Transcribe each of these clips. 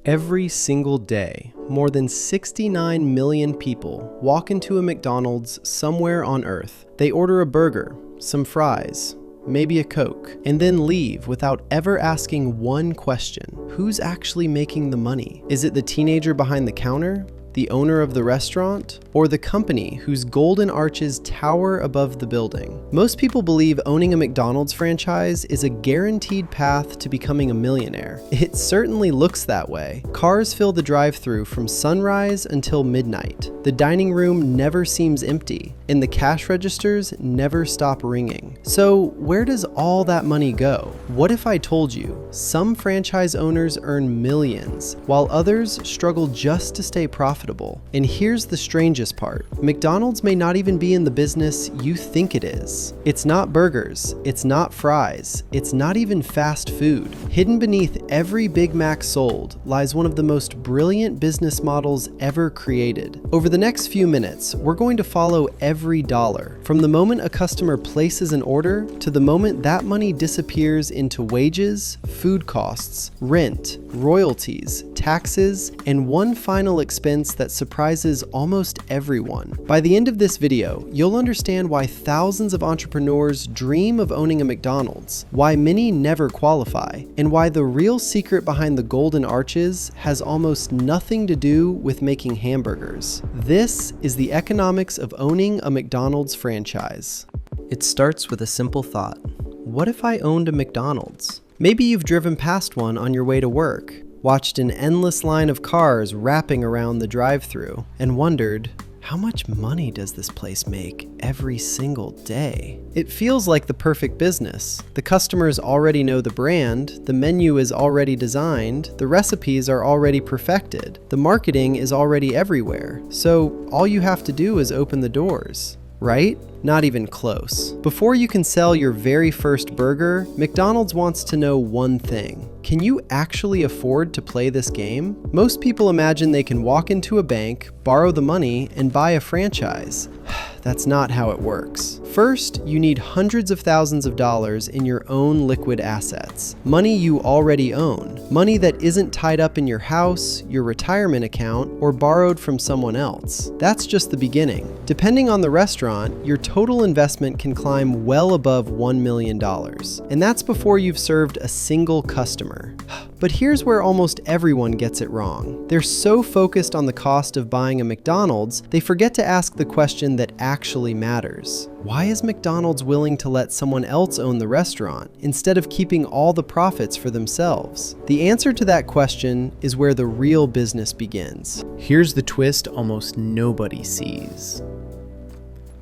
Every single day, more than 69 million people walk into a McDonald's somewhere on Earth. They order a burger, some fries, maybe a Coke, and then leave without ever asking one question. Who's actually making the money? Is it the teenager behind the counter? The owner of the restaurant, or the company whose golden arches tower above the building? Most people believe owning a McDonald's franchise is a guaranteed path to becoming a millionaire. It certainly looks that way. Cars fill the drive-thru from sunrise until midnight. The dining room never seems empty, and the cash registers never stop ringing. So where does all that money go? What if I told you some franchise owners earn millions, while others struggle just to stay profitable? And here's the strangest part. McDonald's may not even be in the business you think it is. It's not burgers, it's not fries, it's not even fast food. Hidden beneath every Big Mac sold lies one of the most brilliant business models ever created. Over the next few minutes, we're going to follow every dollar, from the moment a customer places an order to the moment that money disappears into wages, food costs, rent, royalties, taxes, and one final expense that surprises almost everyone. By the end of this video, you'll understand why thousands of entrepreneurs dream of owning a McDonald's, why many never qualify, and why the real secret behind the golden arches has almost nothing to do with making hamburgers. This is the economics of owning a McDonald's franchise. It starts with a simple thought. What if I owned a McDonald's? Maybe you've driven past one on your way to work, watched an endless line of cars wrapping around the drive-thru, and wondered, how much money does this place make every single day? It feels like the perfect business. The customers already know the brand, the menu is already designed, the recipes are already perfected, the marketing is already everywhere. So all you have to do is open the doors, right? Not even close. Before you can sell your very first burger, McDonald's wants to know one thing. Can you actually afford to play this game? Most people imagine they can walk into a bank, borrow the money, and buy a franchise. That's not how it works. First, you need hundreds of thousands of dollars in your own liquid assets. Money you already own. Money that isn't tied up in your house, your retirement account, or borrowed from someone else. That's just the beginning. Depending on the restaurant, your total investment can climb well above $1 million. And that's before you've served a single customer. But here's where almost everyone gets it wrong. They're so focused on the cost of buying a McDonald's, they forget to ask the question that actually matters. Why is McDonald's willing to let someone else own the restaurant instead of keeping all the profits for themselves? The answer to that question is where the real business begins. Here's the twist almost nobody sees.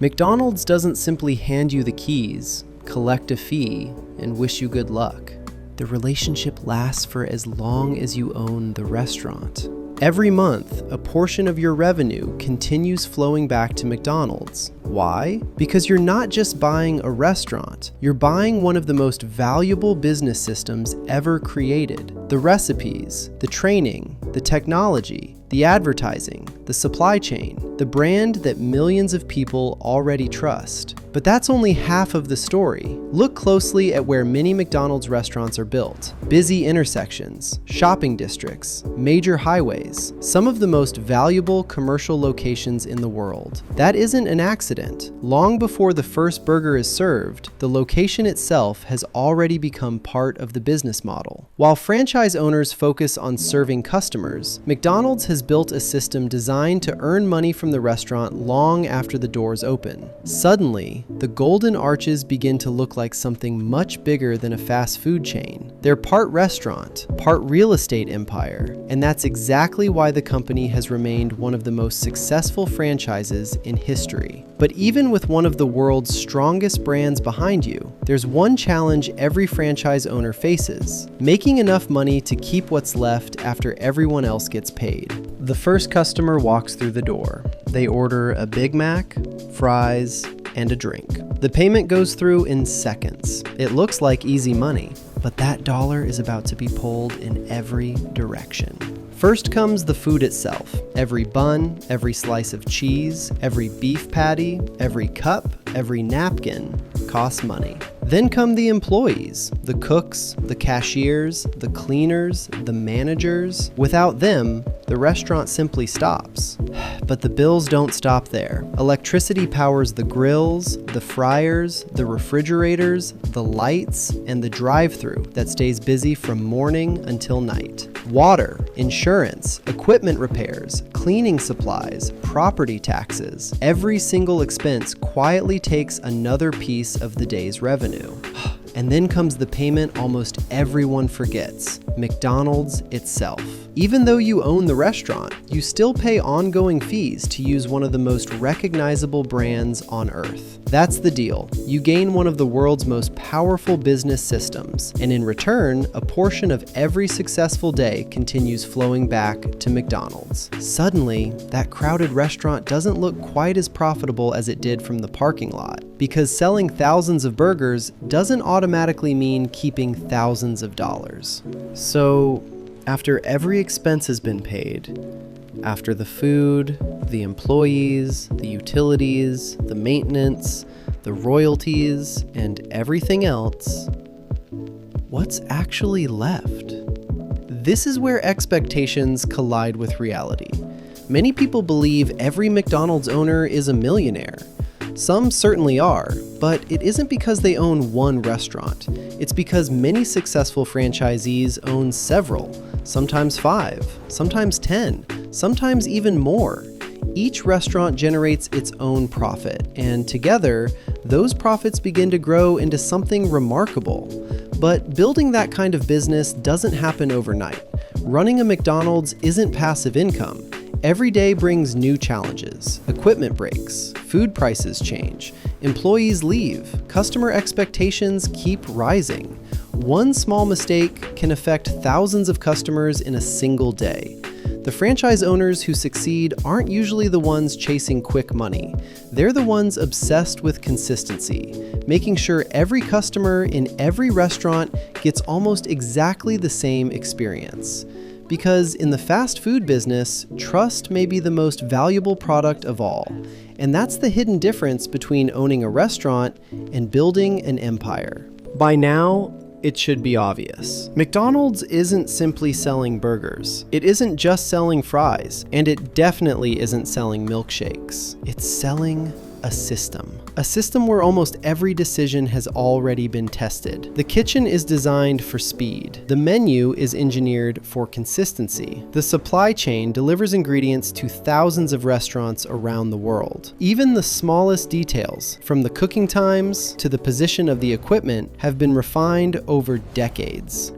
McDonald's doesn't simply hand you the keys, collect a fee, and wish you good luck. The relationship lasts for as long as you own the restaurant. Every month, a portion of your revenue continues flowing back to McDonald's. Why? Because you're not just buying a restaurant, you're buying one of the most valuable business systems ever created. The recipes, the training, the technology, the advertising, the supply chain, the brand that millions of people already trust. But that's only half of the story. Look closely at where many McDonald's restaurants are built. Busy intersections, shopping districts, major highways, some of the most valuable commercial locations in the world. That isn't an accident. Long before the first burger is served, the location itself has already become part of the business model. While franchise owners focus on serving customers, McDonald's has built a system designed to earn money from the restaurant long after the doors open. Suddenly, the golden arches begin to look like something much bigger than a fast food chain. They're part restaurant, part real estate empire, and that's exactly why the company has remained one of the most successful franchises in history. But even with one of the world's strongest brands behind you, there's one challenge every franchise owner faces: making enough money to keep what's left after everyone else gets paid. The first customer walks through the door. They order a Big Mac, fries, and a drink. The payment goes through in seconds. It looks like easy money, but that dollar is about to be pulled in every direction. First comes the food itself. Every bun, every slice of cheese, every beef patty, every cup, every napkin costs money. Then come the employees, the cooks, the cashiers, the cleaners, the managers. Without them, the restaurant simply stops. But the bills don't stop there. Electricity powers the grills, the fryers, the refrigerators, the lights, and the drive-thru that stays busy from morning until night. Water, insurance, equipment repairs, cleaning supplies, property taxes. Every single expense quietly takes another piece of the day's revenue. And then comes the payment almost everyone forgets, McDonald's itself. Even though you own the restaurant, you still pay ongoing fees to use one of the most recognizable brands on earth. That's the deal. You gain one of the world's most powerful business systems, and in return, a portion of every successful day continues flowing back to McDonald's. Suddenly, that crowded restaurant doesn't look quite as profitable as it did from the parking lot, because selling thousands of burgers doesn't automatically mean keeping thousands of dollars. So, after every expense has been paid, after the food, the employees, the utilities, the maintenance, the royalties, and everything else, what's actually left? This is where expectations collide with reality. Many people believe every McDonald's owner is a millionaire. Some certainly are, but it isn't because they own one restaurant. It's because many successful franchisees own several, sometimes 5, sometimes 10, sometimes even more. Each restaurant generates its own profit, and together, those profits begin to grow into something remarkable. But building that kind of business doesn't happen overnight. Running a McDonald's isn't passive income. Every day brings new challenges. Equipment breaks, food prices change, employees leave, customer expectations keep rising. One small mistake can affect thousands of customers in a single day. The franchise owners who succeed aren't usually the ones chasing quick money. They're the ones obsessed with consistency, making sure every customer in every restaurant gets almost exactly the same experience. Because in the fast food business, trust may be the most valuable product of all. And that's the hidden difference between owning a restaurant and building an empire. By now, it should be obvious. McDonald's isn't simply selling burgers. It isn't just selling fries, and it definitely isn't selling milkshakes. It's selling a system. A system where almost every decision has already been tested. The kitchen is designed for speed. The menu is engineered for consistency. The supply chain delivers ingredients to thousands of restaurants around the world. Even the smallest details, from the cooking times to the position of the equipment, have been refined over decades.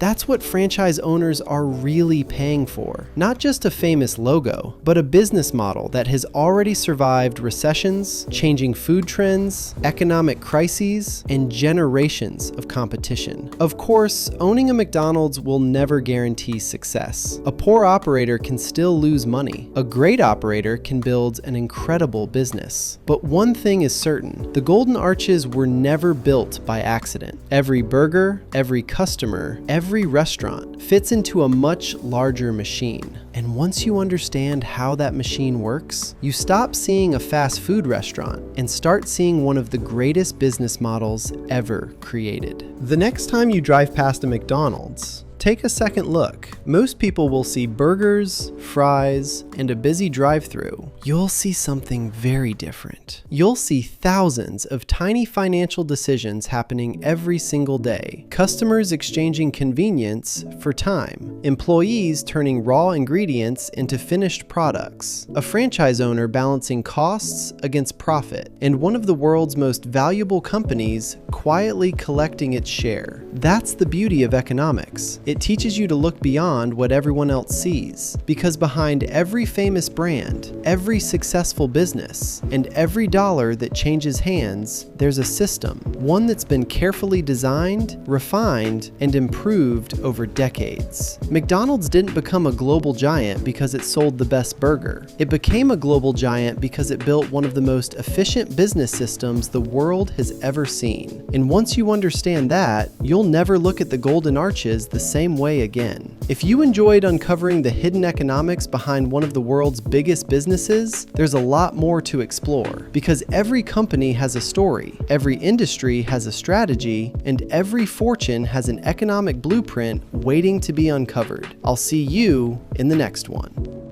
That's what franchise owners are really paying for. Not just a famous logo, but a business model that has already survived recessions, changing food trends, economic crises, and generations of competition. Of course, owning a McDonald's will never guarantee success. A poor operator can still lose money. A great operator can build an incredible business. But one thing is certain, the Golden Arches were never built by accident. Every burger, every customer, every restaurant fits into a much larger machine. And once you understand how that machine works, you stop seeing a fast food restaurant and start seeing one of the greatest business models ever created. The next time you drive past a McDonald's, take a second look. Most people will see burgers, fries, and a busy drive-thru. You'll see something very different. You'll see thousands of tiny financial decisions happening every single day. Customers exchanging convenience for time. Employees turning raw ingredients into finished products. A franchise owner balancing costs against profit. And one of the world's most valuable companies quietly collecting its share. That's the beauty of economics. It teaches you to look beyond what everyone else sees, because behind every famous brand, every successful business, and every dollar that changes hands, there's a system, one that's been carefully designed, refined, and improved over decades. McDonald's didn't become a global giant because it sold the best burger. It became a global giant because it built one of the most efficient business systems the world has ever seen. And once you understand that, you'll never look at the Golden Arches the same way again. If you enjoyed uncovering the hidden economics behind one of the world's biggest businesses, there's a lot more to explore, because every company has a story, every industry has a strategy, and every fortune has an economic blueprint waiting to be uncovered. I'll see you in the next one.